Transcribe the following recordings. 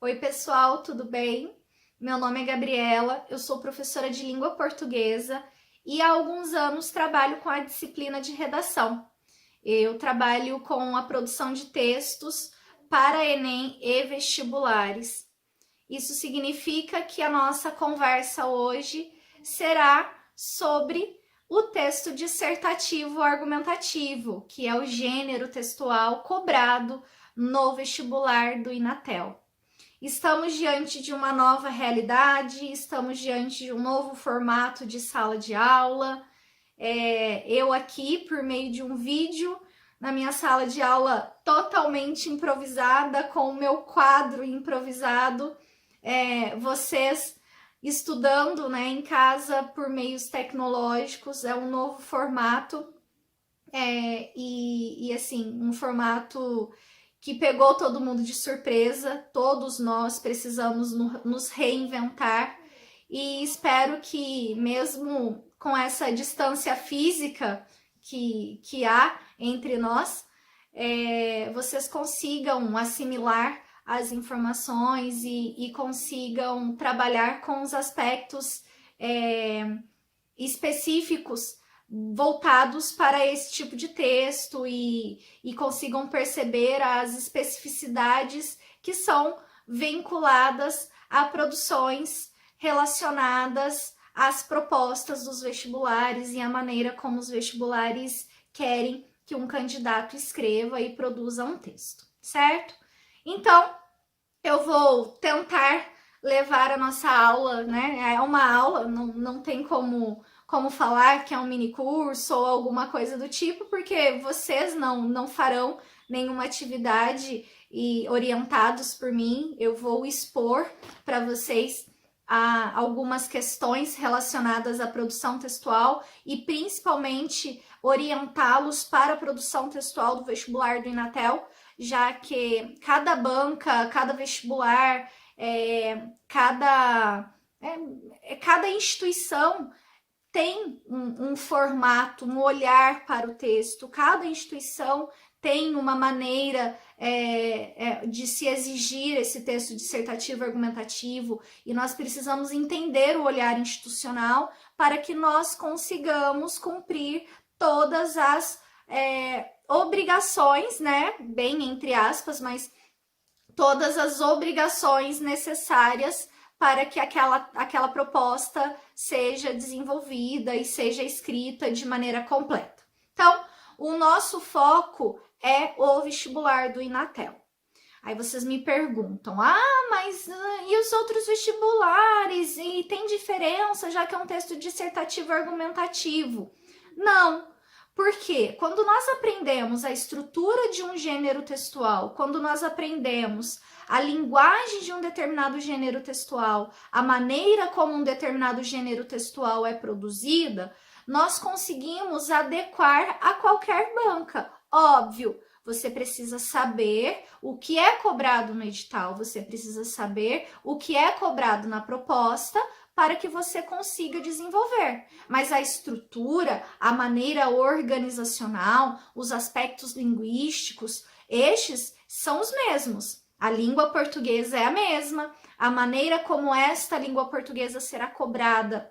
Oi, pessoal, tudo bem? Meu nome é Gabriela, eu sou professora de língua portuguesa e há alguns anos trabalho com a disciplina de redação. Eu trabalho com a produção de textos para Enem e vestibulares. Isso significa que a nossa conversa hoje será sobre o texto dissertativo argumentativo, que é o gênero textual cobrado no vestibular do Inatel. Estamos diante de uma nova realidade, estamos diante de um novo formato de sala de aula. Eu aqui, por meio de um vídeo, na minha sala de aula totalmente improvisada, com o meu quadro improvisado, vocês estudando, né, em casa por meios tecnológicos, é um novo formato, assim, um formato que pegou todo mundo de surpresa. Todos nós precisamos nos reinventar e espero que, mesmo com essa distância física que há entre nós, vocês consigam assimilar as informações e consigam trabalhar com os aspectos específicos voltados para esse tipo de texto e consigam perceber as especificidades que são vinculadas a produções relacionadas às propostas dos vestibulares e a maneira como os vestibulares querem que um candidato escreva e produza um texto, certo? Então, eu vou tentar levar a nossa aula, né? É uma aula, não tem como falar que é um mini curso ou alguma coisa do tipo, porque vocês não farão nenhuma atividade e orientados por mim. Eu vou expor para vocês algumas questões relacionadas à produção textual e principalmente orientá-los para a produção textual do vestibular do Inatel, já que cada banca, cada vestibular, cada instituição tem um formato, um olhar para o texto. Cada instituição tem uma maneira de se exigir esse texto dissertativo argumentativo e nós precisamos entender o olhar institucional para que nós consigamos cumprir todas as obrigações, né, bem entre aspas, mas todas as obrigações necessárias para que aquela proposta seja desenvolvida e seja escrita de maneira completa. Então, o nosso foco é o vestibular do Inatel. Aí vocês me perguntam, mas e os outros vestibulares? E tem diferença, já que é um texto dissertativo argumentativo? Não, porque quando nós aprendemos a estrutura de um gênero textual, quando nós aprendemos a linguagem de um determinado gênero textual, a maneira como um determinado gênero textual é produzida, nós conseguimos adequar a qualquer banca. Óbvio, você precisa saber o que é cobrado no edital, você precisa saber o que é cobrado na proposta para que você consiga desenvolver. Mas a estrutura, a maneira organizacional, os aspectos linguísticos, estes são os mesmos. A língua portuguesa é a mesma, a maneira como esta língua portuguesa será cobrada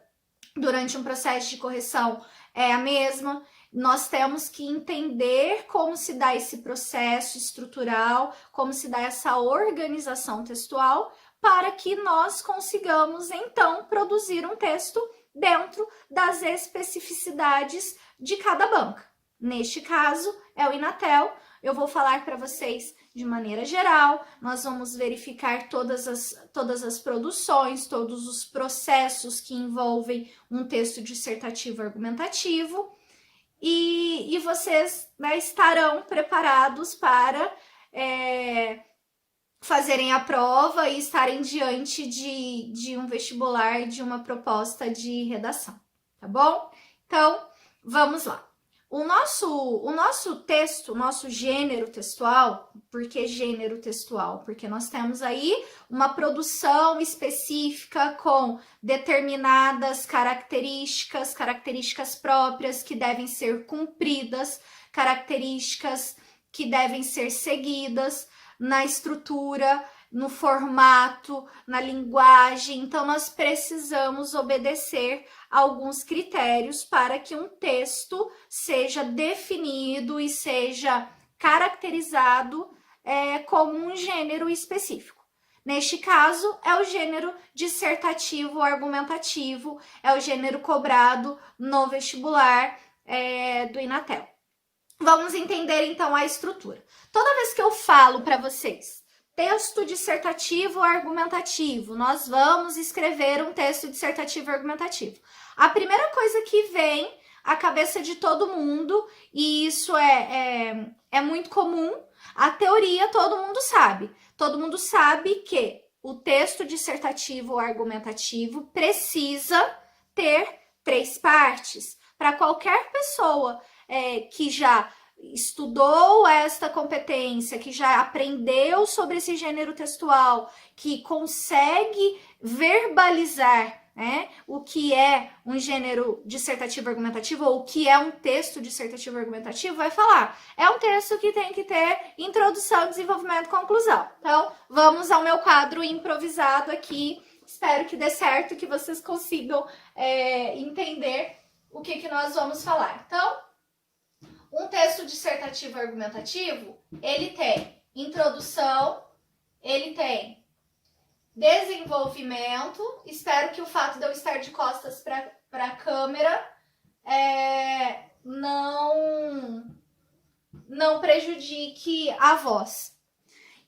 durante um processo de correção é a mesma. Nós temos que entender como se dá esse processo estrutural, como se dá essa organização textual, para que nós consigamos, então, produzir um texto dentro das especificidades de cada banca. Neste caso, é o Inatel. Eu vou falar para vocês de maneira geral, nós vamos verificar todas as produções, todos os processos que envolvem um texto dissertativo argumentativo, e vocês, né, estarão preparados para fazerem a prova e estarem diante de um vestibular, de uma proposta de redação, tá bom? Então, vamos lá. O nosso texto, o nosso gênero textual, por que gênero textual? Porque nós temos aí uma produção específica com determinadas características próprias que devem ser cumpridas, características que devem ser seguidas na estrutura no formato, na linguagem. Então, nós precisamos obedecer a alguns critérios para que um texto seja definido e seja caracterizado como um gênero específico. Neste caso, é o gênero dissertativo argumentativo, é o gênero cobrado no vestibular do Inatel. Vamos entender, então, a estrutura. Toda vez que eu falo para vocês texto dissertativo argumentativo, nós vamos escrever um texto dissertativo argumentativo. A primeira coisa que vem à cabeça de todo mundo, e isso é muito comum, a teoria todo mundo sabe. Todo mundo sabe que o texto dissertativo ou argumentativo precisa ter 3 partes. Para qualquer pessoa que já estudou esta competência, que já aprendeu sobre esse gênero textual, que consegue verbalizar o que é um gênero dissertativo argumentativo ou o que é um texto dissertativo argumentativo, vai falar. É um texto que tem que ter introdução, desenvolvimento e conclusão. Então, vamos ao meu quadro improvisado aqui. Espero que dê certo, que vocês consigam entender o que nós vamos falar. Então, um texto dissertativo argumentativo, ele tem introdução, ele tem desenvolvimento. Espero que o fato de eu estar de costas para a câmera não prejudique a voz.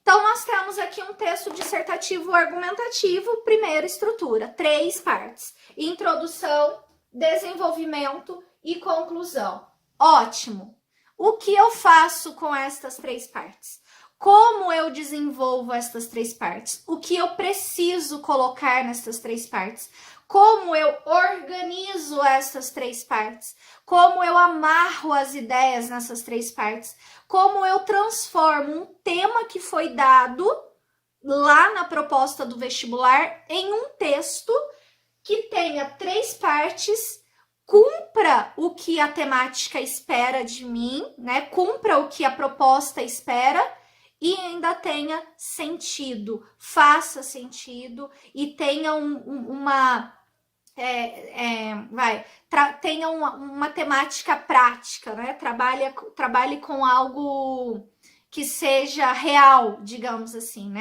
Então, nós temos aqui um texto dissertativo argumentativo, primeira estrutura, 3 partes: introdução, desenvolvimento e conclusão. Ótimo! O que eu faço com estas 3 partes? Como eu desenvolvo estas 3 partes? O que eu preciso colocar nessas 3 partes? Como eu organizo essas 3 partes? Como eu amarro as ideias nessas 3 partes? Como eu transformo um tema que foi dado lá na proposta do vestibular em um texto que tenha 3 partes, cumpra o que a temática espera de mim, cumpra o que a proposta espera e ainda tenha sentido, faça sentido e tenha tenha uma temática prática, trabalhe com algo que seja real, digamos assim,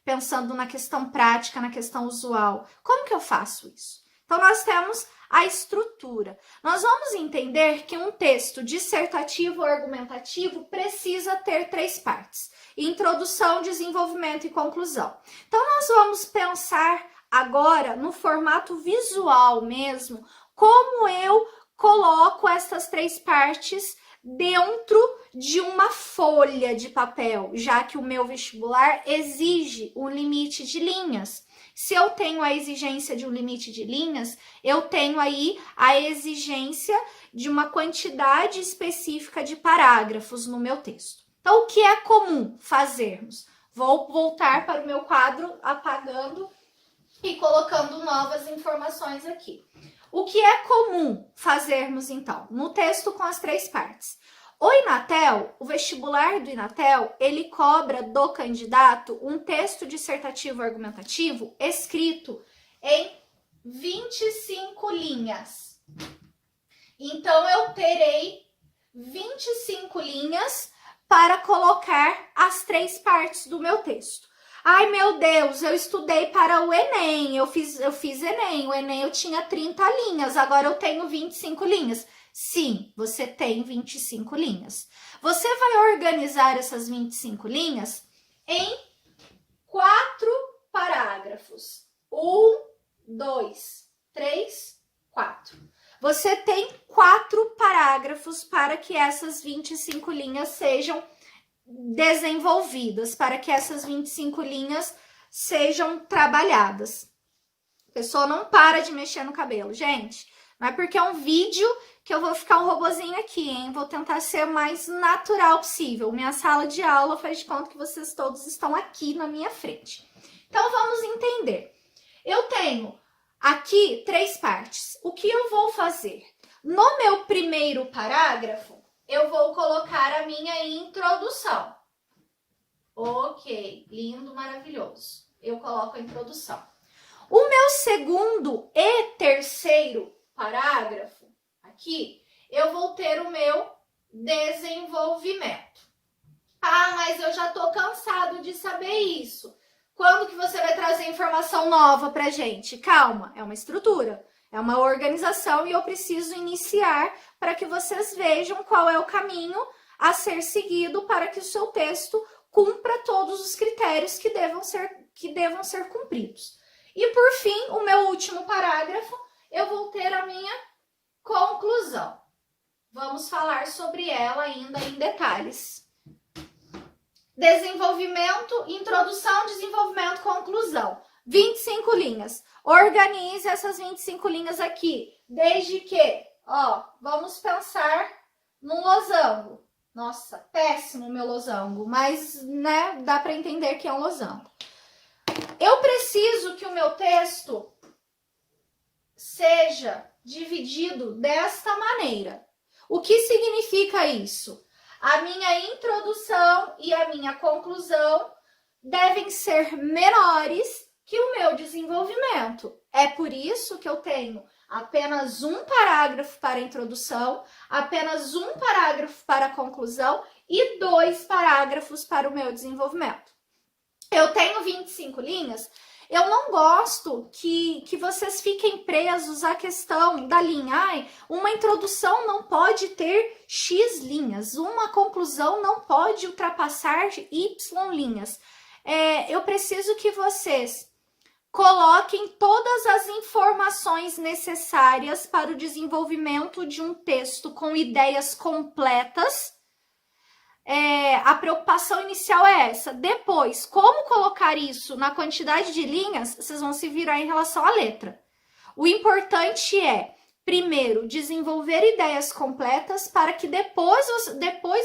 pensando na questão prática, na questão usual. Como que eu faço isso? Então, nós temos a estrutura. Nós vamos entender que um texto dissertativo ou argumentativo precisa ter 3 partes: introdução, desenvolvimento e conclusão. Então, nós vamos pensar agora no formato visual mesmo, como eu coloco essas 3 partes dentro de uma folha de papel, já que o meu vestibular exige um limite de linhas. Se eu tenho a exigência de um limite de linhas, eu tenho aí a exigência de uma quantidade específica de parágrafos no meu texto. Então, o que é comum fazermos? Vou voltar para o meu quadro, apagando e colocando novas informações aqui. O que é comum fazermos, então, no texto com as 3 partes? O Inatel, o vestibular do Inatel, ele cobra do candidato um texto dissertativo argumentativo escrito em 25 linhas. Então, eu terei 25 linhas para colocar as 3 partes do meu texto. Ai, meu Deus, eu estudei para o Enem, eu fiz Enem, o Enem eu tinha 30 linhas, agora eu tenho 25 linhas. Sim, você tem 25 linhas. Você vai organizar essas 25 linhas em 4 parágrafos. 1, 2, 3, 4. Você tem 4 parágrafos para que essas 25 linhas sejam desenvolvidas, para que essas 25 linhas sejam trabalhadas. A pessoa não para de mexer no cabelo, gente. Não é porque é um vídeo que eu vou ficar um robozinho aqui, hein? Vou tentar ser o mais natural possível. Minha sala de aula faz de conta que vocês todos estão aqui na minha frente. Então, vamos entender. Eu tenho aqui 3 partes. O que eu vou fazer? No meu primeiro parágrafo, eu vou colocar a minha introdução. Ok, lindo, maravilhoso. Eu coloco a introdução. O meu segundo e terceiro parágrafo, aqui, eu vou ter o meu desenvolvimento. Ah, mas eu já tô cansado de saber isso. Quando que você vai trazer informação nova pra gente? Calma, é uma estrutura, é uma organização e eu preciso iniciar para que vocês vejam qual é o caminho a ser seguido para que o seu texto cumpra todos os critérios que devam ser cumpridos. E por fim, o meu último parágrafo, eu vou ter a minha conclusão. Vamos falar sobre ela ainda em detalhes. Desenvolvimento, introdução, desenvolvimento, conclusão. 25 linhas. Organize essas 25 linhas aqui. Desde que, vamos pensar num losango. Nossa, péssimo meu losango, mas, né, dá para entender que é um losango. Eu preciso que o meu texto seja dividido desta maneira. O que significa isso? A minha introdução e a minha conclusão devem ser menores que o meu desenvolvimento. É por isso que eu tenho apenas um parágrafo para a introdução, apenas um parágrafo para a conclusão e 2 parágrafos para o meu desenvolvimento. Eu tenho 25 linhas. Eu não gosto que vocês fiquem presos à questão da linha. Ai, uma introdução não pode ter X linhas, uma conclusão não pode ultrapassar Y linhas. Eu preciso que vocês coloquem todas as informações necessárias para o desenvolvimento de um texto com ideias completas. A preocupação inicial é essa. Depois, como colocar isso na quantidade de linhas, vocês vão se virar em relação à letra. O importante é, primeiro, desenvolver ideias completas para que depois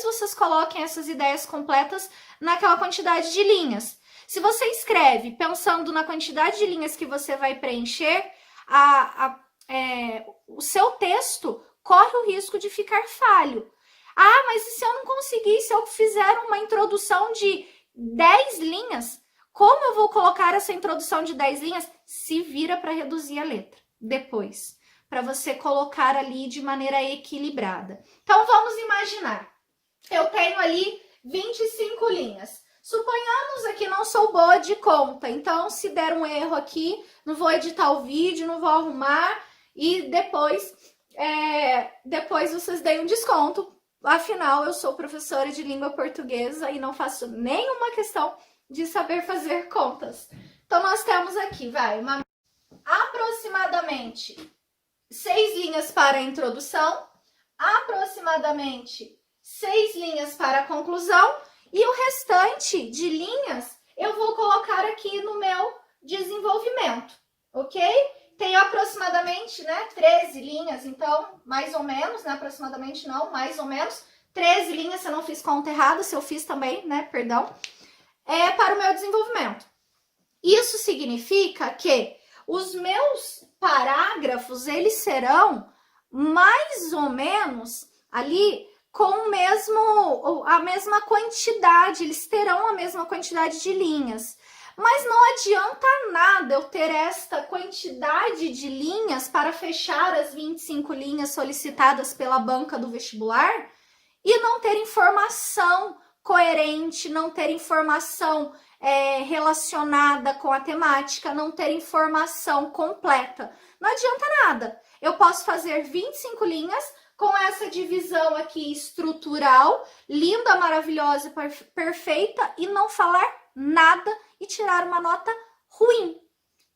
vocês coloquem essas ideias completas naquela quantidade de linhas. Se você escreve pensando na quantidade de linhas que você vai preencher, o seu texto corre o risco de ficar falho. Ah, mas e se eu não conseguir, se eu fizer uma introdução de 10 linhas, como eu vou colocar essa introdução de 10 linhas? Se vira para reduzir a letra depois, para você colocar ali de maneira equilibrada. Então, vamos imaginar, eu tenho ali 25 linhas. Suponhamos aqui, não sou boa de conta, então se der um erro aqui, não vou editar o vídeo, não vou arrumar e depois vocês deem um desconto. Afinal, eu sou professora de língua portuguesa e não faço nenhuma questão de saber fazer contas. Então, nós temos aqui, aproximadamente 6 linhas para a introdução, aproximadamente 6 linhas para a conclusão e o restante de linhas eu vou colocar aqui no meu desenvolvimento, ok? Tenho aproximadamente, 13 linhas, então, mais ou menos, aproximadamente não, mais ou menos, 13 linhas, se eu não fiz conta errada, se eu fiz também, perdão, para o meu desenvolvimento. Isso significa que os meus parágrafos, eles serão mais ou menos ali com a mesma quantidade, eles terão a mesma quantidade de linhas. Mas não adianta nada eu ter esta quantidade de linhas para fechar as 25 linhas solicitadas pela banca do vestibular e não ter informação coerente, não ter informação relacionada com a temática, não ter informação completa. Não adianta nada. Eu posso fazer 25 linhas com essa divisão aqui estrutural, linda, maravilhosa, perfeita, e não falar nada e tirar uma nota ruim.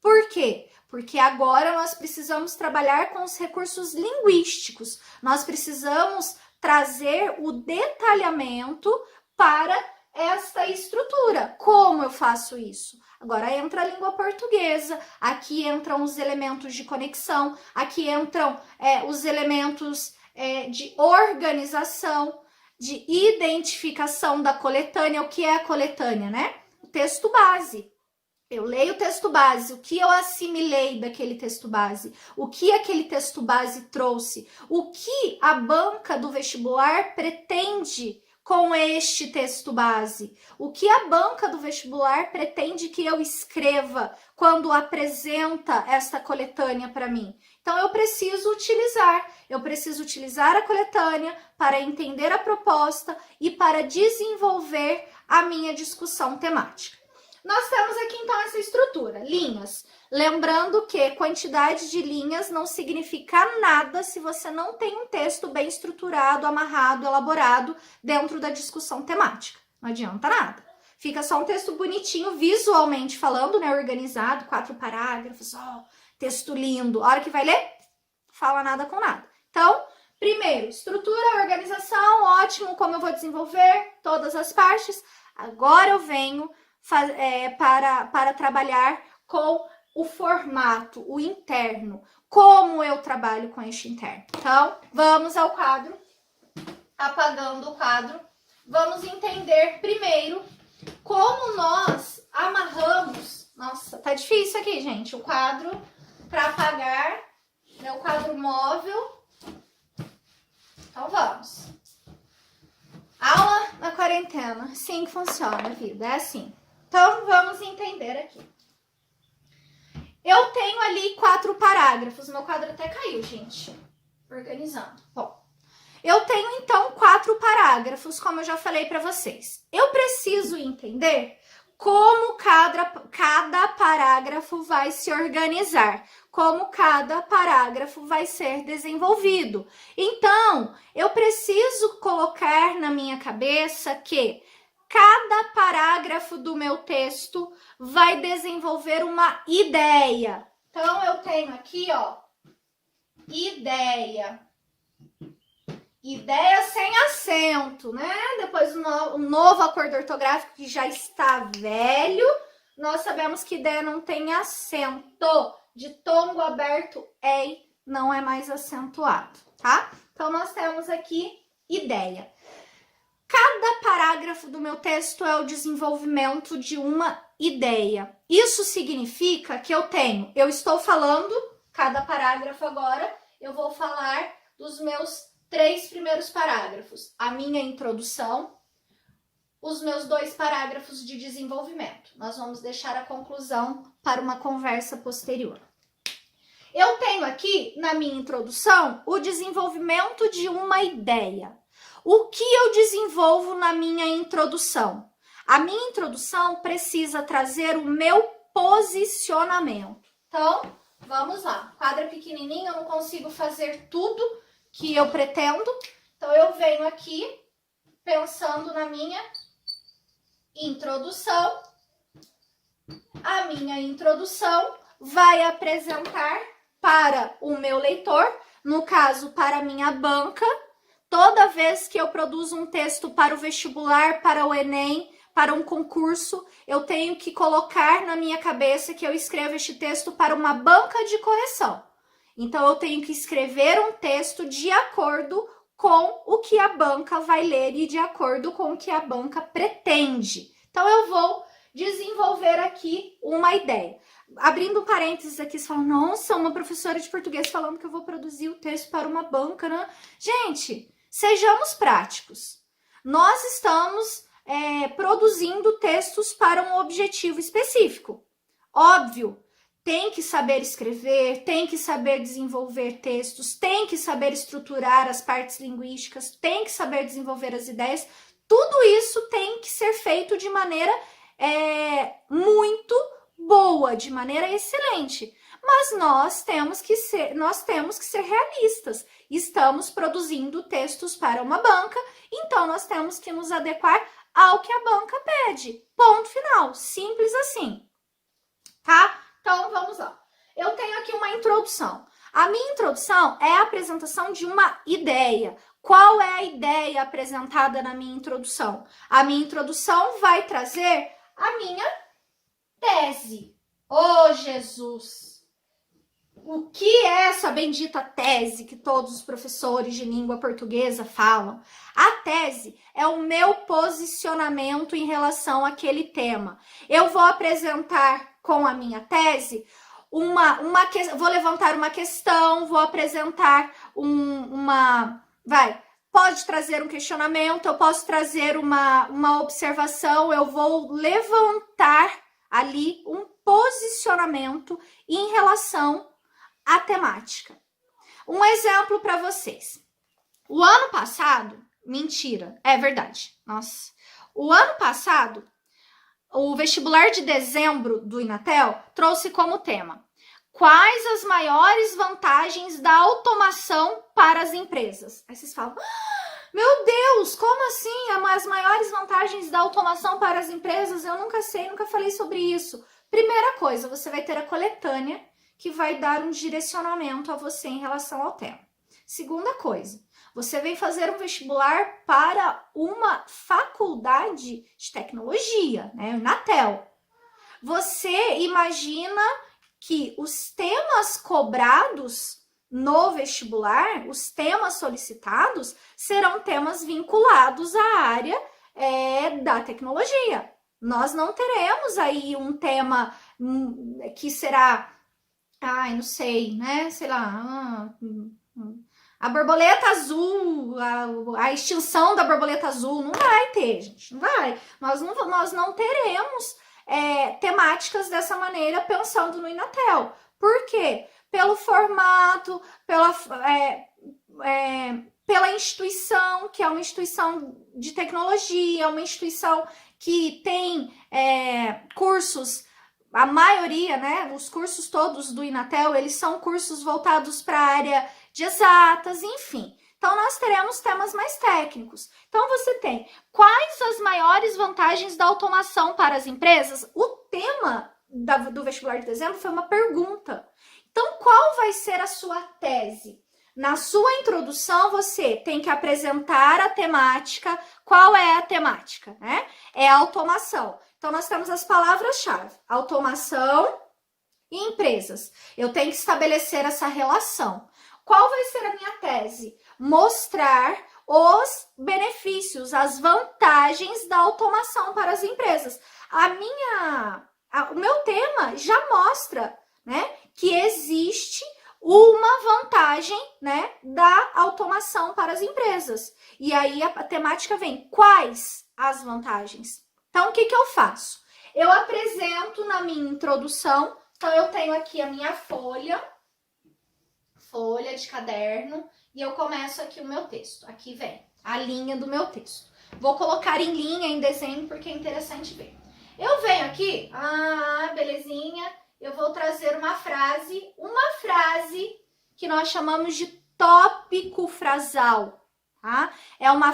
Por quê? Porque agora nós precisamos trabalhar com os recursos linguísticos. Nós precisamos trazer o detalhamento para esta estrutura. Como eu faço isso? Agora entra a língua portuguesa, aqui entram os elementos de conexão, aqui entram os elementos de organização, de identificação da coletânea. O que é a coletânea, O texto base. Eu leio o texto base, o que eu assimilei daquele texto base, o que aquele texto base trouxe, o que a banca do vestibular pretende com este texto base? O que a banca do vestibular pretende que eu escreva quando apresenta esta coletânea para mim? Então, eu preciso utilizar a coletânea para entender a proposta e para desenvolver a minha discussão temática. Nós temos aqui, então, essa estrutura, linhas. Lembrando que quantidade de linhas não significa nada se você não tem um texto bem estruturado, amarrado, elaborado dentro da discussão temática. Não adianta nada. Fica só um texto bonitinho, visualmente falando, né? Organizado, 4 parágrafos, texto lindo. A hora que vai ler, fala nada com nada. Então, primeiro, estrutura, organização, ótimo, como eu vou desenvolver todas as partes. Agora eu venho para trabalhar com o formato, o interno, como eu trabalho com este interno. Então, vamos ao quadro, apagando o quadro, vamos entender primeiro como nós amarramos, nossa, tá difícil aqui, gente, o quadro para apagar, meu quadro móvel, então vamos. Aula na quarentena, assim que funciona a vida, é assim. Então, vamos entender aqui. Eu tenho ali 4 parágrafos. Meu quadro até caiu, gente. Organizando. Bom, eu tenho, então, 4 parágrafos, como eu já falei para vocês. Eu preciso entender como cada parágrafo vai se organizar, como cada parágrafo vai ser desenvolvido. Então, eu preciso colocar na minha cabeça que cada parágrafo do meu texto vai desenvolver uma ideia. Então, eu tenho aqui, ideia. Ideia sem acento, né? Depois o novo acordo ortográfico que já está velho, nós sabemos que ideia não tem acento. De tongo aberto, ei, não é mais acentuado, tá? Então, nós temos aqui ideia. Cada parágrafo do meu texto é o desenvolvimento de uma ideia. Isso significa que eu estou falando, cada parágrafo agora, eu vou falar dos meus 3 primeiros parágrafos. A minha introdução, os meus 2 parágrafos de desenvolvimento. Nós vamos deixar a conclusão para uma conversa posterior. Eu tenho aqui, na minha introdução, o desenvolvimento de uma ideia. O que eu desenvolvo na minha introdução? A minha introdução precisa trazer o meu posicionamento. Então, vamos lá. Quadro é pequenininho, eu não consigo fazer tudo que eu pretendo. Então, eu venho aqui pensando na minha introdução. A minha introdução vai apresentar para o meu leitor, no caso, para a minha banca. Toda vez que eu produzo um texto para o vestibular, para o Enem, para um concurso, eu tenho que colocar na minha cabeça que eu escrevo este texto para uma banca de correção. Então, eu tenho que escrever um texto de acordo com o que a banca vai ler e de acordo com o que a banca pretende. Então, eu vou desenvolver aqui uma ideia. Abrindo um parênteses aqui, você fala, nossa, uma professora de português falando que eu vou produzir o texto para uma banca, né? Gente, sejamos práticos. Nós estamos produzindo textos para um objetivo específico. Óbvio, tem que saber escrever, tem que saber desenvolver textos, tem que saber estruturar as partes linguísticas, tem que saber desenvolver as ideias. Tudo isso tem que ser feito de maneira muito boa, de maneira excelente. Mas nós temos que ser realistas. Estamos produzindo textos para uma banca, então nós temos que nos adequar ao que a banca pede. Ponto final. Simples assim. Tá? Então, vamos lá. Eu tenho aqui uma introdução. A minha introdução é a apresentação de uma ideia. Qual é a ideia apresentada na minha introdução? A minha introdução vai trazer a minha tese. Oh, Jesus! O que é essa bendita tese que todos os professores de língua portuguesa falam? A tese é o meu posicionamento em relação àquele tema. Eu vou apresentar com a minha tese vou levantar uma questão, vou apresentar pode trazer um questionamento, eu posso trazer uma observação, eu vou levantar ali um posicionamento em relação à temática. Um exemplo para vocês. O ano passado, mentira, é verdade, nossa. O ano passado, o vestibular de dezembro do Inatel trouxe como tema: quais as maiores vantagens da automação para as empresas? Aí vocês falam, meu Deus, como assim? As maiores vantagens da automação para as empresas? Eu nunca sei, nunca falei sobre isso. Primeira coisa, você vai ter a coletânea que vai dar um direcionamento a você em relação ao tema. Segunda coisa, você vem fazer um vestibular para uma faculdade de tecnologia, né? Inatel. Você imagina que os temas cobrados no vestibular, os temas solicitados, serão temas vinculados à área da tecnologia. Nós não teremos aí um tema que será, não sei, né? Sei lá, a borboleta azul, a extinção da borboleta azul, não vai ter, gente, não vai. Nós não teremos temáticas dessa maneira pensando no Inatel. Por quê? Pelo formato, pela instituição, que é uma instituição de tecnologia, uma instituição que tem cursos, a maioria, né, os cursos todos do Inatel, eles são cursos voltados para a área de exatas, enfim. Então, nós teremos temas mais técnicos. Então, você tem quais as maiores vantagens da automação para as empresas? O tema do vestibular de dezembro foi uma pergunta. Então, qual vai ser a sua tese? Na sua introdução, você tem que apresentar a temática. Qual é a temática, né? É a automação. Então, nós temos as palavras-chave: automação e empresas. Eu tenho que estabelecer essa relação. Qual vai ser a minha tese? Mostrar os benefícios, as vantagens da automação para as empresas. O meu tema já mostra, né, que existe uma vantagem, né, da automação para as empresas. E aí a temática vem: quais as vantagens? Então, o que eu faço? Eu apresento na minha introdução. Então, eu tenho aqui a minha folha de caderno, e eu começo aqui o meu texto. Aqui vem a linha do meu texto. Vou colocar em linha, em desenho, porque é interessante ver. Eu venho aqui, belezinha, eu vou trazer uma frase que nós chamamos de tópico frasal, tá? É a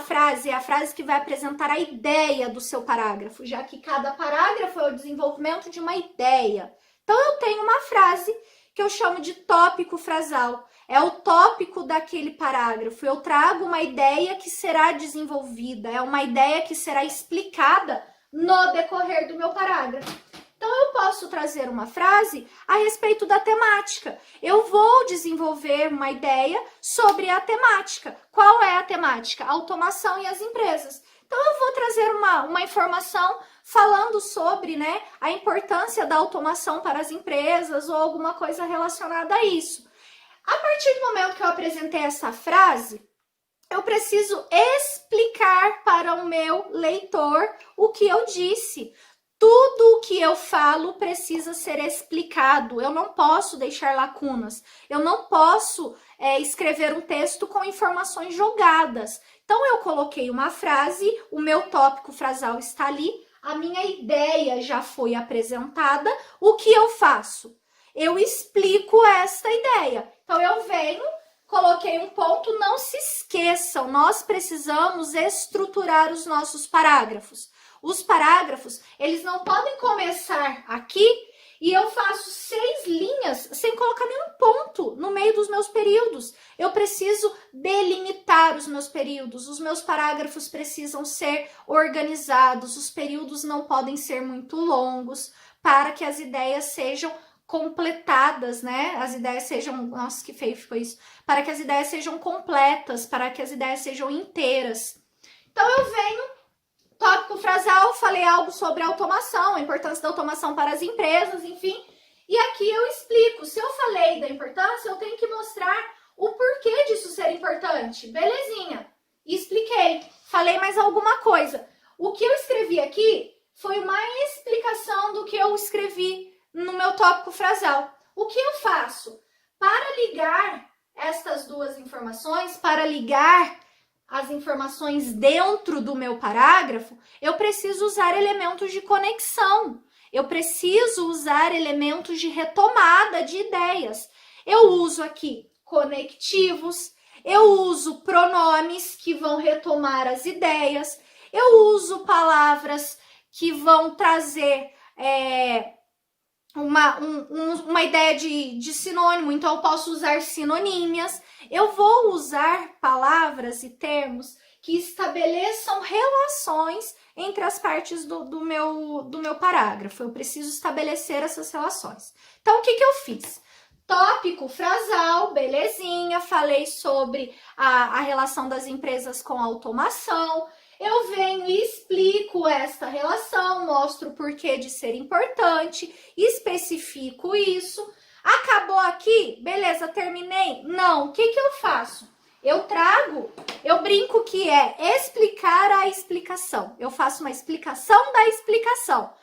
frase que vai apresentar a ideia do seu parágrafo, já que cada parágrafo é o desenvolvimento de uma ideia. Então, eu tenho uma frase que eu chamo de tópico frasal. É o tópico daquele parágrafo. Eu trago uma ideia que será desenvolvida, é uma ideia que será explicada no decorrer do meu parágrafo. Então, eu posso trazer uma frase a respeito da temática. Eu vou desenvolver uma ideia sobre a temática. Qual é a temática? Automação e as empresas. Então, eu vou trazer uma informação falando sobre, né, a importância da automação para as empresas ou alguma coisa relacionada a isso. A partir do momento que eu apresentei essa frase, eu preciso explicar para o meu leitor o que eu disse. Tudo o que eu falo precisa ser explicado. Eu não posso deixar lacunas. Eu não posso escrever um texto com informações jogadas. Então, eu coloquei uma frase, o meu tópico frasal está ali, a minha ideia já foi apresentada. O que eu faço? Eu explico esta ideia. Então, eu venho, coloquei um ponto, não se esqueçam, nós precisamos estruturar os nossos parágrafos. Os parágrafos, eles não podem começar aqui e eu faço 6 linhas sem colocar nenhum ponto no meio dos meus períodos. Eu preciso delimitar os meus períodos, os meus parágrafos precisam ser organizados, os períodos não podem ser muito longos para que as ideias sejam completadas, né? As ideias sejam... Nossa, que feio ficou isso. Para que as ideias sejam completas, para que as ideias sejam inteiras. Então, eu venho... Tópico frasal, falei algo sobre a automação, a importância da automação para as empresas, enfim. E aqui eu explico. Se eu falei da importância, eu tenho que mostrar o porquê disso ser importante. Belezinha. expliquei, falei mais alguma coisa. O que eu escrevi aqui foi uma explicação do que eu escrevi no meu tópico frasal. O que eu faço? Para ligar estas duas informações, para ligar as informações dentro do meu parágrafo, eu preciso usar elementos de conexão. Eu preciso usar elementos de retomada de ideias. Eu uso aqui conectivos, eu uso pronomes que vão retomar as ideias, eu uso palavras que vão trazer uma ideia de sinônimo, então eu posso usar sinonímias. Eu vou usar palavras e termos que estabeleçam relações entre as partes do meu parágrafo. Eu preciso estabelecer essas relações. Então, o que eu fiz? Tópico frasal, belezinha, falei sobre a relação das empresas com a automação. Eu venho e explico esta relação, mostro o porquê de ser importante, especifico isso. Acabou aqui? Beleza, terminei? Não. O que eu faço? Eu brinco que é explicar a explicação. Eu faço uma explicação da explicação,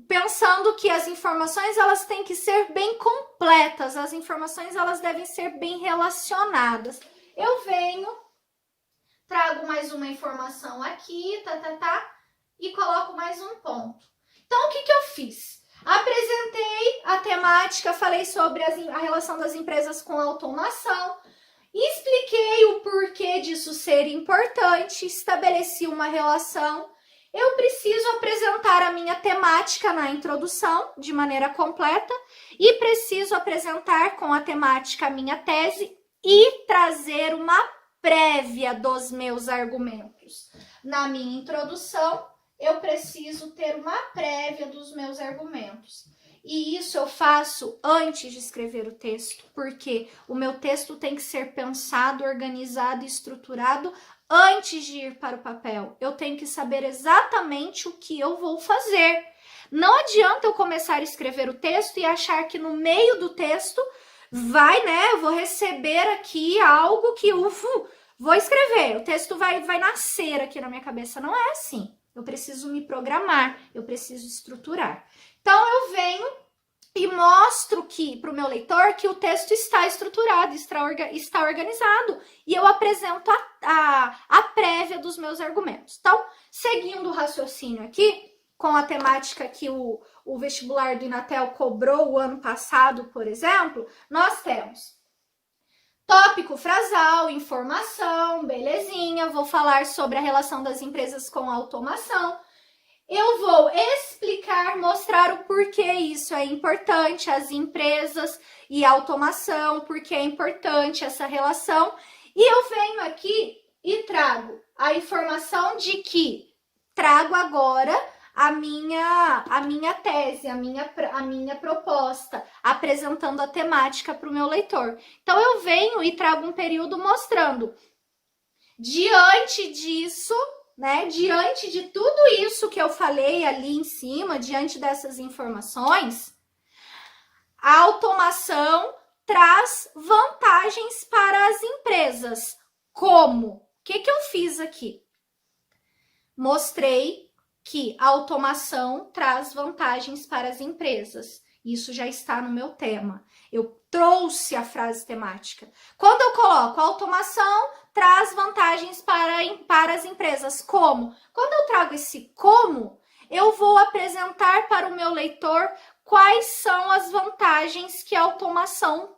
pensando que as informações elas têm que ser bem completas, as informações elas devem ser bem relacionadas. Eu venho, trago mais uma informação aqui, e coloco mais um ponto. Então, o que eu fiz? Apresentei a temática, falei sobre a relação das empresas com a automação, expliquei o porquê disso ser importante, estabeleci uma relação. Eu preciso apresentar a minha temática na introdução de maneira completa e preciso apresentar com a temática a minha tese e trazer uma prévia dos meus argumentos. Na minha introdução, eu preciso ter uma prévia dos meus argumentos. E isso eu faço antes de escrever o texto, porque o meu texto tem que ser pensado, organizado e estruturado antes de ir para o papel. Eu tenho que saber exatamente o que eu vou fazer. Não adianta eu começar a escrever o texto e achar que no meio do texto eu vou receber aqui algo que, vou escrever, o texto vai nascer aqui na minha cabeça. Não é assim. Eu preciso me programar, eu preciso estruturar. Então, eu venho e mostro para o meu leitor que o texto está estruturado, está organizado, e eu apresento a prévia dos meus argumentos. Então, seguindo o raciocínio aqui, com a temática que o vestibular do Inatel cobrou o ano passado, por exemplo, nós temos tópico frasal, informação, belezinha, vou falar sobre a relação das empresas com a automação. Eu vou explicar, mostrar o porquê isso é importante, as empresas e a automação, porque é importante essa relação. E eu venho aqui e trago a informação de que trago agora a minha tese, a minha proposta, apresentando a temática para o meu leitor. Então, eu venho e trago um período mostrando, diante disso, diante de tudo isso que eu falei ali em cima, diante dessas informações, a automação traz vantagens para as empresas. Como? O que eu fiz aqui? Mostrei que a automação traz vantagens para as empresas. Isso já está no meu tema. Eu trouxe a frase temática. Quando eu coloco automação traz vantagens para as empresas. Como? Quando eu trago esse como, eu vou apresentar para o meu leitor quais são as vantagens que a automação,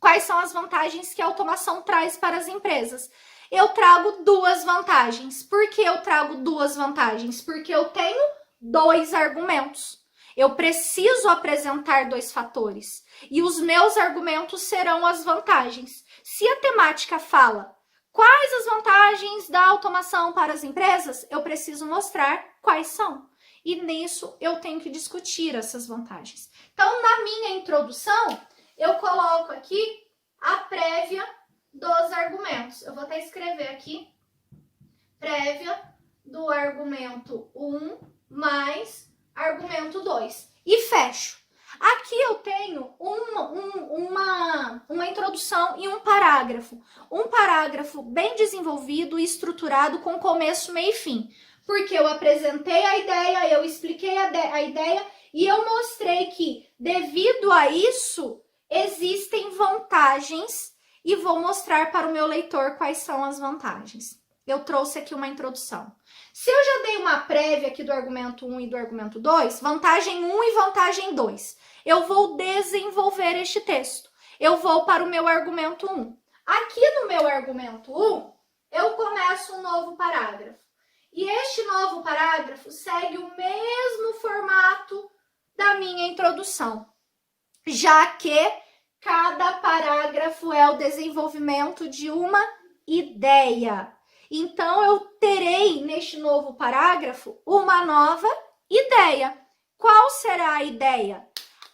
quais são as vantagens que a automação traz para as empresas. Eu trago duas vantagens. Por que eu trago duas vantagens? Porque eu tenho dois argumentos. Eu preciso apresentar dois fatores. E os meus argumentos serão as vantagens. Se a temática fala quais as vantagens da automação para as empresas, eu preciso mostrar quais são. E nisso eu tenho que discutir essas vantagens. Então, na minha introdução, eu coloco aqui a prévia dos argumentos. Eu vou até escrever aqui, prévia do argumento 1 mais argumento 2. E fecho. Aqui eu tenho uma introdução e um parágrafo. Um parágrafo bem desenvolvido e estruturado com começo, meio e fim. Porque eu apresentei a ideia, eu expliquei a ideia e eu mostrei que, devido a isso, existem vantagens e vou mostrar para o meu leitor quais são as vantagens. Eu trouxe aqui uma introdução. Se eu já dei uma prévia aqui do argumento 1 e do argumento 2, vantagem 1 e vantagem 2, eu vou desenvolver este texto. Eu vou para o meu argumento 1. Aqui no meu argumento 1, eu começo um novo parágrafo. E este novo parágrafo segue o mesmo formato da minha introdução, já que cada parágrafo é o desenvolvimento de uma ideia. Então, eu terei neste novo parágrafo uma nova ideia. Qual será a ideia?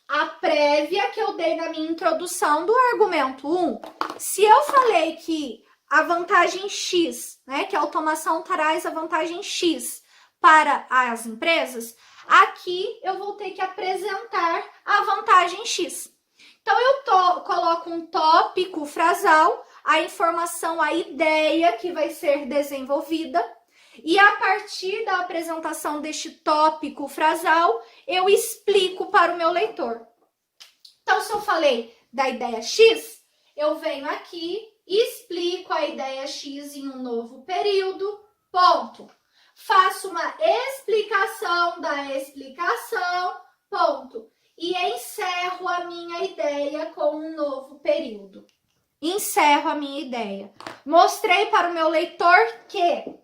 A prévia que eu dei na minha introdução do argumento 1. Se eu falei que a vantagem X, né, que a automação traz a vantagem X para as empresas, aqui eu vou ter que apresentar a vantagem X. Então, eu coloco um tópico frasal, a informação, a ideia que vai ser desenvolvida, e a partir da apresentação deste tópico frasal, eu explico para o meu leitor. Então, se eu falei da ideia X, eu venho aqui, explico a ideia X em um novo período, ponto. Faço uma explicação da explicação, ponto. E encerro a minha ideia com um novo período. Encerro a minha ideia. Mostrei para o meu leitor que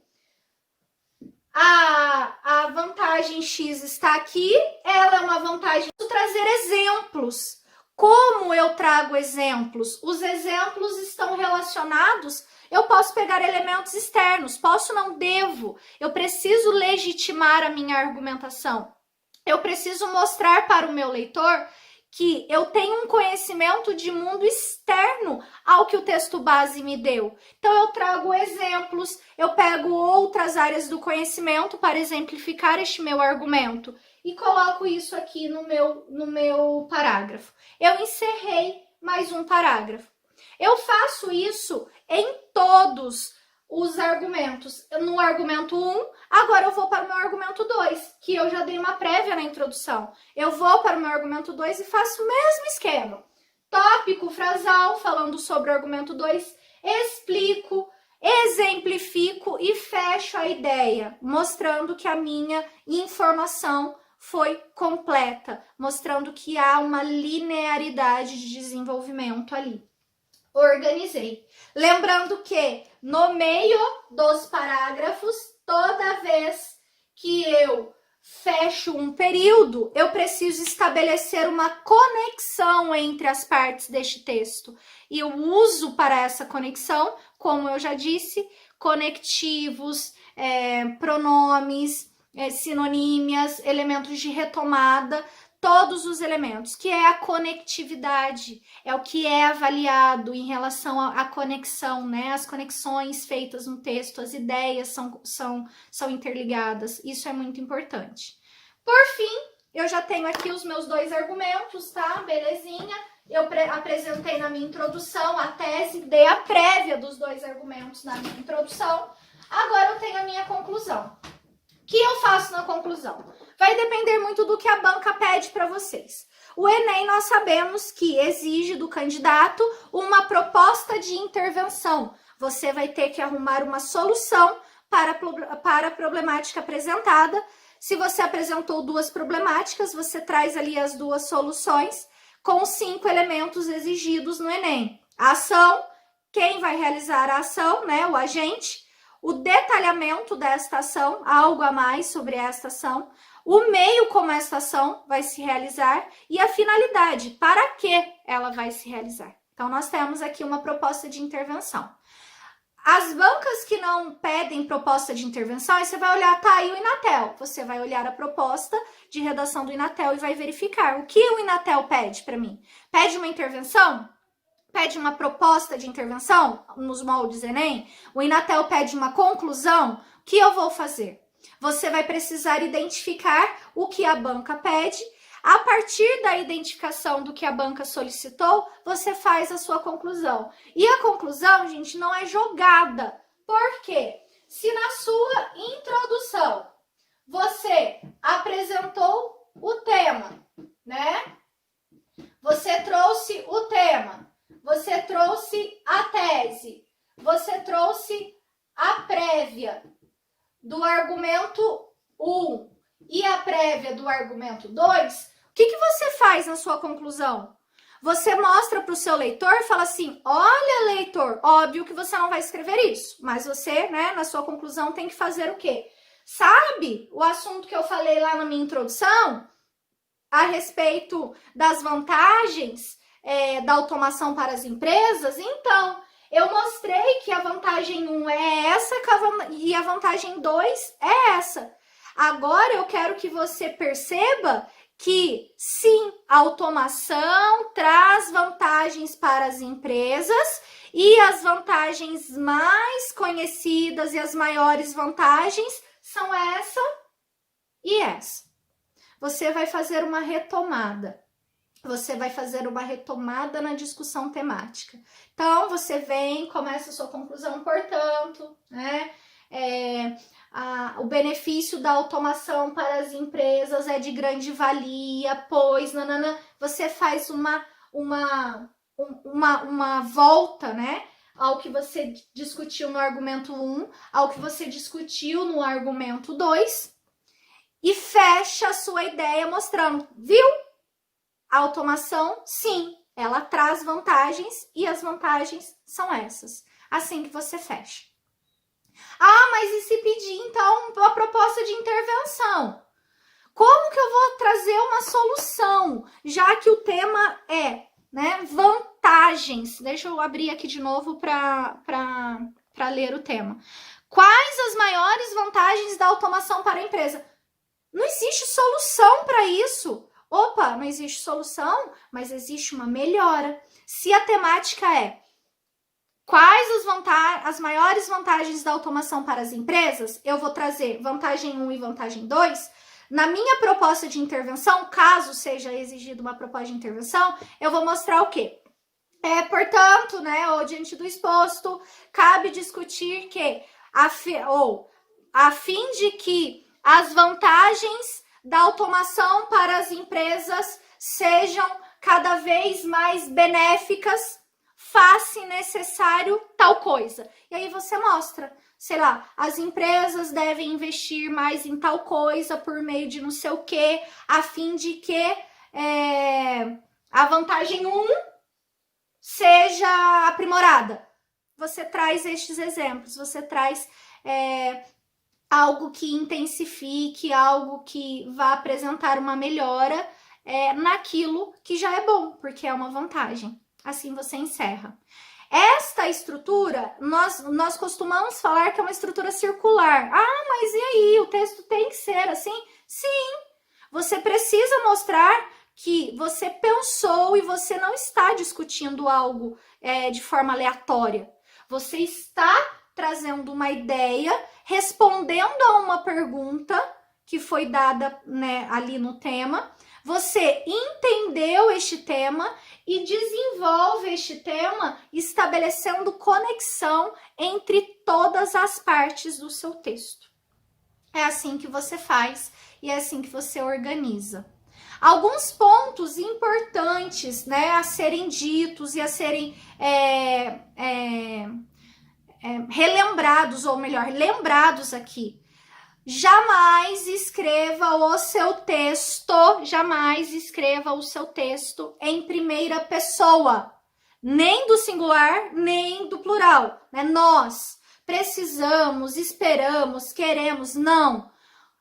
a vantagem X está aqui, ela é uma vantagem. Vou trazer exemplos. Como eu trago exemplos? Os exemplos estão relacionados. Eu posso pegar elementos externos, posso, não devo. Eu preciso legitimar a minha argumentação. Eu preciso mostrar para o meu leitor que eu tenho um conhecimento de mundo externo ao que o texto base me deu. Então, eu trago exemplos, eu pego outras áreas do conhecimento para exemplificar este meu argumento e coloco isso aqui no meu parágrafo. Eu encerrei mais um parágrafo. Eu faço isso em todos os argumentos. No argumento 1, agora eu vou para o meu argumento 2, que eu já dei uma prévia na introdução. Eu vou para o meu argumento 2 e faço o mesmo esquema. Tópico frasal, falando sobre o argumento 2, explico, exemplifico e fecho a ideia, mostrando que a minha informação foi completa, mostrando que há uma linearidade de desenvolvimento ali. Organizei. Lembrando que no meio dos parágrafos, toda vez que eu fecho um período, eu preciso estabelecer uma conexão entre as partes deste texto. E eu uso para essa conexão, como eu já disse, conectivos, pronomes, sinonímias, elementos de retomada, todos os elementos, que é a conectividade, é o que é avaliado em relação à conexão, né? As conexões feitas no texto, as ideias são interligadas, isso é muito importante. Por fim, eu já tenho aqui os meus dois argumentos, tá? Belezinha. Eu apresentei na minha introdução a tese, dei a prévia dos dois argumentos na minha introdução. Agora eu tenho a minha conclusão. O que eu faço na conclusão? Vai depender muito do que a banca pede para vocês. O Enem, nós sabemos que exige do candidato uma proposta de intervenção. Você vai ter que arrumar uma solução para a problemática apresentada. Se você apresentou duas problemáticas, você traz ali as duas soluções com 5 elementos exigidos no Enem. A ação, quem vai realizar a ação, né? O agente. O detalhamento desta ação, algo a mais sobre esta ação, o meio como esta ação vai se realizar e a finalidade, para que ela vai se realizar. Então, nós temos aqui uma proposta de intervenção. As bancas que não pedem proposta de intervenção, aí você vai olhar, tá aí o Inatel. Você vai olhar a proposta de redação do Inatel e vai verificar o que o Inatel pede para mim. Pede uma intervenção? Pede uma proposta de intervenção nos moldes Enem? O Inatel pede uma conclusão? O que eu vou fazer? Você vai precisar identificar o que a banca pede. A partir da identificação do que a banca solicitou, você faz a sua conclusão. E a conclusão, gente, não é jogada. Por quê? Se na sua introdução você apresentou o tema, né? Você trouxe o tema, você trouxe a tese, você trouxe a prévia do argumento 1 e a prévia do argumento 2, o que você faz na sua conclusão? Você mostra para o seu leitor e fala assim, olha, leitor, óbvio que você não vai escrever isso, mas você, né, na sua conclusão tem que fazer o quê? Sabe o assunto que eu falei lá na minha introdução a respeito das vantagens da automação para as empresas? Então, eu mostrei que a vantagem 1 é essa e a vantagem 2 é essa. Agora eu quero que você perceba que sim, a automação traz vantagens para as empresas e as vantagens mais conhecidas e as maiores vantagens são essa e essa. Você vai fazer uma retomada. Você vai fazer uma retomada na discussão temática. Então, você vem, começa a sua conclusão, portanto, né? O benefício da automação para as empresas é de grande valia, pois, você faz uma volta, né? Ao que você discutiu no argumento 1, ao que você discutiu no argumento 2, e fecha a sua ideia mostrando, viu? A automação, sim, ela traz vantagens e as vantagens são essas. Assim que você fecha. Ah, mas e se pedir, então, uma proposta de intervenção? Como que eu vou trazer uma solução, já que o tema é, né, vantagens? Deixa eu abrir aqui de novo para ler o tema. Quais as maiores vantagens da automação para a empresa? Não existe solução para isso. Opa, não existe solução, mas existe uma melhora. Se a temática é quais as maiores vantagens da automação para as empresas, eu vou trazer vantagem 1 e vantagem 2. Na minha proposta de intervenção, caso seja exigida uma proposta de intervenção, eu vou mostrar o quê? Portanto, né, ou diante do exposto, cabe discutir que, a fim de que as vantagens da automação para as empresas sejam cada vez mais benéficas, faz-se necessário tal coisa. E aí você mostra, sei lá, as empresas devem investir mais em tal coisa por meio de não sei o quê, a fim de que a vantagem 1 seja aprimorada. Você traz estes exemplos, você traz algo que intensifique, algo que vá apresentar uma melhora naquilo que já é bom, porque é uma vantagem. Assim você encerra. Esta estrutura, nós costumamos falar que é uma estrutura circular. Ah, mas e aí? O texto tem que ser assim? Sim! Você precisa mostrar que você pensou e você não está discutindo algo de forma aleatória. Você está trazendo uma ideia, respondendo a uma pergunta que foi dada, né, ali no tema. Você entendeu este tema e desenvolve este tema estabelecendo conexão entre todas as partes do seu texto. É assim que você faz e é assim que você organiza. Alguns pontos importantes, né, a serem ditos e a serem relembrados, ou melhor, lembrados aqui. Jamais escreva o seu texto em primeira pessoa, nem do singular, nem do plural, né? Nós precisamos, esperamos, queremos, não.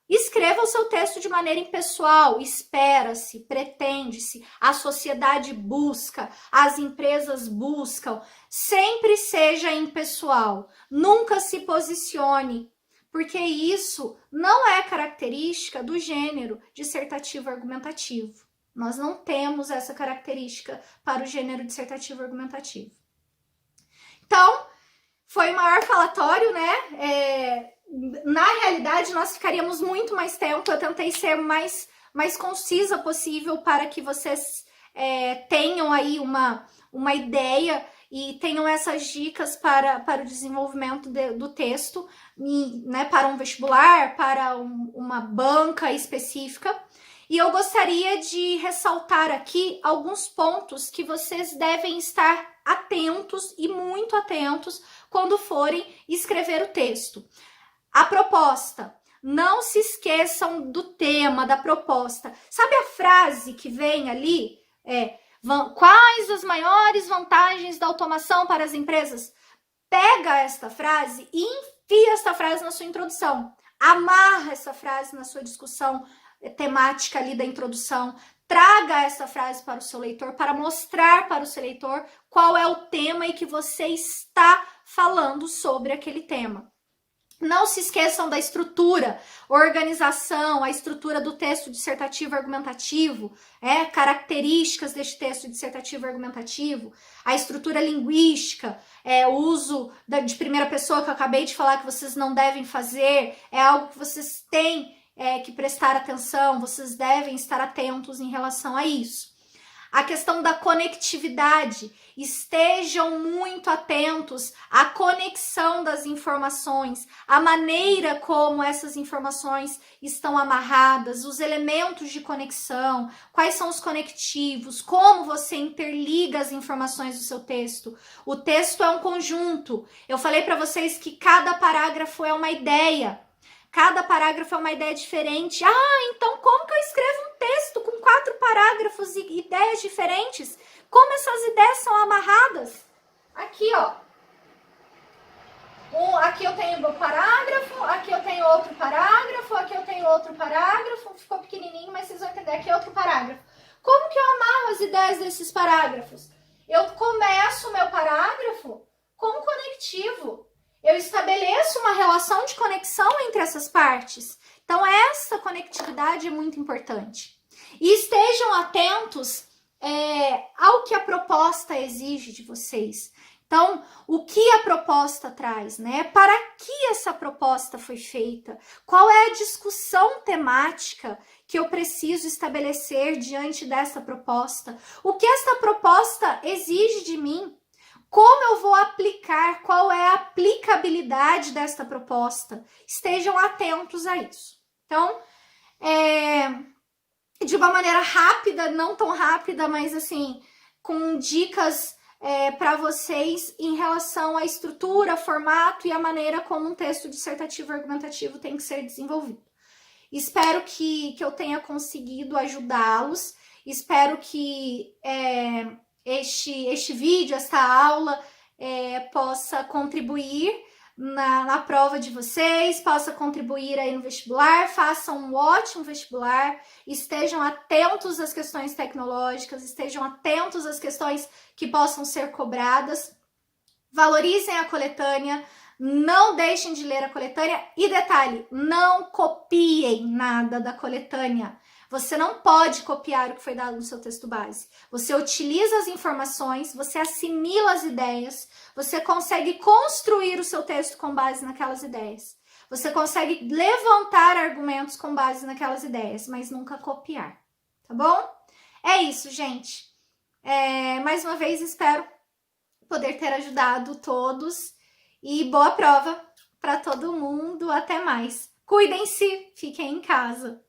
Escreva o seu texto de maneira impessoal, espera-se, pretende-se, a sociedade busca, as empresas buscam, sempre seja impessoal, nunca se posicione, porque isso não é característica do gênero dissertativo argumentativo. Nós não temos essa característica para o gênero dissertativo argumentativo. Então, foi o maior falatório, né? Na realidade, nós ficaríamos muito mais tempo. Eu tentei ser mais mais concisa possível para que vocês tenham aí uma ideia e tenham essas dicas para o desenvolvimento do texto, né, para um vestibular, para uma banca específica. E eu gostaria de ressaltar aqui alguns pontos que vocês devem estar atentos e muito atentos quando forem escrever o texto. A proposta. Não se esqueçam do tema da proposta. Sabe a frase que vem ali? Quais as maiores vantagens da automação para as empresas? Pega esta frase e enfia esta frase na sua introdução. Amarra essa frase na sua discussão temática ali da introdução. Traga essa frase para o seu leitor, para mostrar para o seu leitor qual é o tema e que você está falando sobre aquele tema. Não se esqueçam da estrutura, organização, a estrutura do texto dissertativo argumentativo, características deste texto dissertativo argumentativo, a estrutura linguística, o uso de primeira pessoa que eu acabei de falar que vocês não devem fazer, é algo que vocês têm que prestar atenção, vocês devem estar atentos em relação a isso. A questão da conectividade, estejam muito atentos à conexão das informações, à maneira como essas informações estão amarradas, os elementos de conexão, quais são os conectivos, como você interliga as informações do seu texto. O texto é um conjunto. Eu falei para vocês que cada parágrafo é uma ideia. Cada parágrafo é uma ideia diferente. Então como que eu escrevo um texto com 4 parágrafos e ideias diferentes? Como essas ideias são amarradas? Aqui, ó. Aqui eu tenho meu parágrafo, aqui eu tenho outro parágrafo, aqui eu tenho outro parágrafo. Ficou pequenininho, mas vocês vão entender. Aqui é outro parágrafo. Como que eu amarro as ideias desses parágrafos? Eu começo o meu parágrafo com um conectivo. Eu estabeleço uma relação de conexão entre essas partes. Então, essa conectividade é muito importante. E estejam atentos ao que a proposta exige de vocês. Então, o que a proposta traz, né? Para que essa proposta foi feita? Qual é a discussão temática que eu preciso estabelecer diante dessa proposta? O que essa proposta exige de mim? Como eu vou aplicar? Qual é a aplicabilidade desta proposta? Estejam atentos a isso. Então, de uma maneira rápida, não tão rápida, mas assim, com dicas para vocês em relação à estrutura, formato e a maneira como um texto dissertativo argumentativo tem que ser desenvolvido. Espero que eu tenha conseguido ajudá-los. Espero que este vídeo, esta aula, possa contribuir na prova de vocês, possa contribuir aí no vestibular, façam um ótimo vestibular, estejam atentos às questões tecnológicas, estejam atentos às questões que possam ser cobradas, valorizem a coletânea, não deixem de ler a coletânea e detalhe, não copiem nada da coletânea. Você não pode copiar o que foi dado no seu texto base. Você utiliza as informações, você assimila as ideias, você consegue construir o seu texto com base naquelas ideias. Você consegue levantar argumentos com base naquelas ideias, mas nunca copiar, tá bom? É isso, gente. Mais uma vez, espero poder ter ajudado todos e boa prova para todo mundo. Até mais. Cuidem-se, fiquem em casa.